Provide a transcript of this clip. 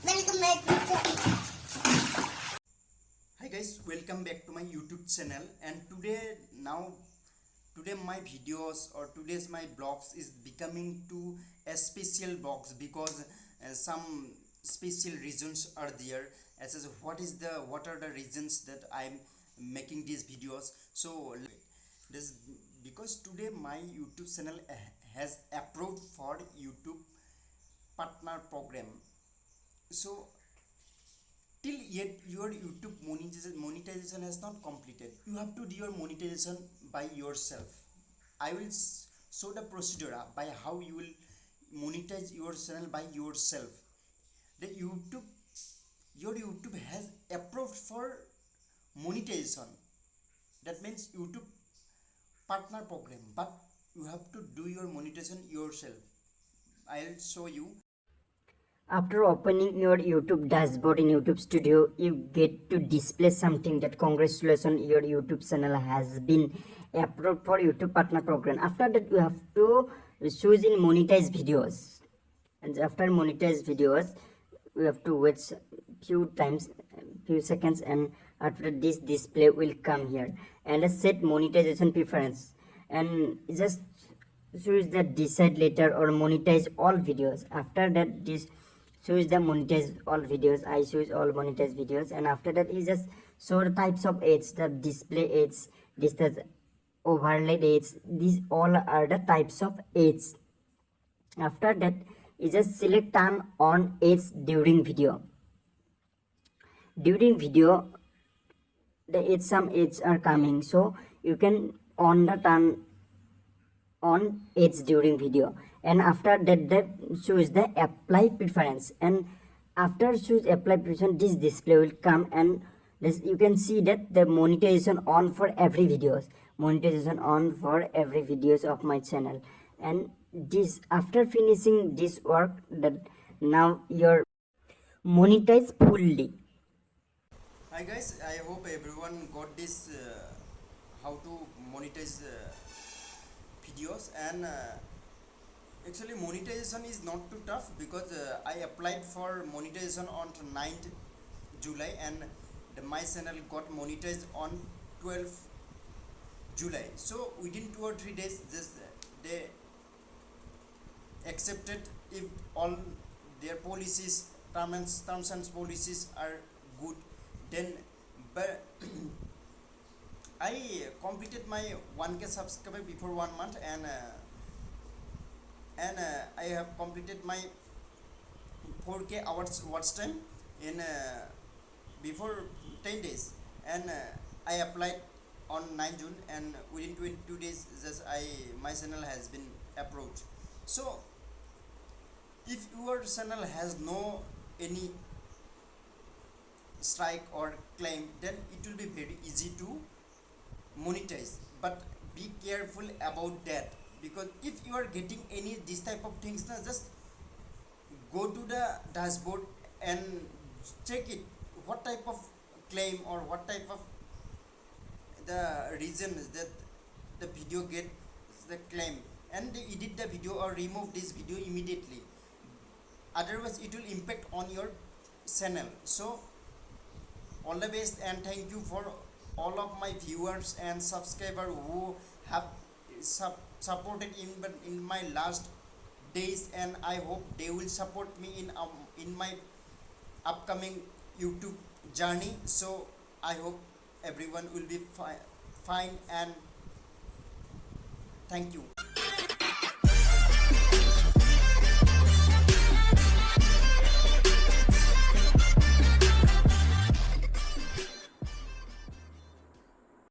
Welcome back Hi guys, welcome back to my YouTube channel. And today my videos or today's my blogs is becoming to a special blogs because some special reasons are there. As what are the reasons that I'm making these videos. So this because today my YouTube channel has approved for YouTube partner program. So till yet your YouTube monetization has not completed. You have to do your monetization by yourself. I will show the procedure by how you will monetize your channel by yourself. The your YouTube has approved for monetization. That means YouTube partner program, but you have to do your monetization yourself. I'll show you. After opening your YouTube dashboard in YouTube Studio, you get to display something that congratulations, your YouTube channel has been approved for YouTube Partner Program. After that, you have to choose in monetize videos, and after monetize videos, we have to wait few seconds, and after this display will come here and set monetization preference, and just choose the decide later or monetize all videos. After that, this choose the monetize all videos. I choose all monetize videos, and after that you just show the types of ads, the display ads, this the overlay ads. These all are the types of ads. After that you just select turn on ads during video. During video the ads, some ads are coming, so you can on the turn on ads during video, and after that choose the apply preference, and after choose apply preference, this display will come, and this you can see that the monetization on for every videos, monetization on for every videos of my channel. And this after finishing this work, that now you're monetized fully. Hi guys, I hope everyone got this how to monetize videos. And actually monetization is not too tough because I applied for monetization on 9th July, and my channel got monetized on 12th July. So within 2 or 3 days just they accepted. If all their policies, terms and policies are good, then but I completed my 1K subscriber before 1 month, and I have completed my 4K hours watch time in before 10 days, and I applied on 9 June, and within 22 days just my channel has been approved. So if your channel has no any strike or claim, then it will be very easy to monetize. But be careful about that, because if you are getting any this type of things, just go to the dashboard and check it, what type of claim or what type of the reason is that the video gets the claim, and they edit the video or remove this video immediately. Otherwise it will impact on your channel. So all the best, and thank you for all of my viewers and subscribers who have supported in my last days, and I hope they will support me in my upcoming YouTube journey. So I hope everyone will be fine, and thank you.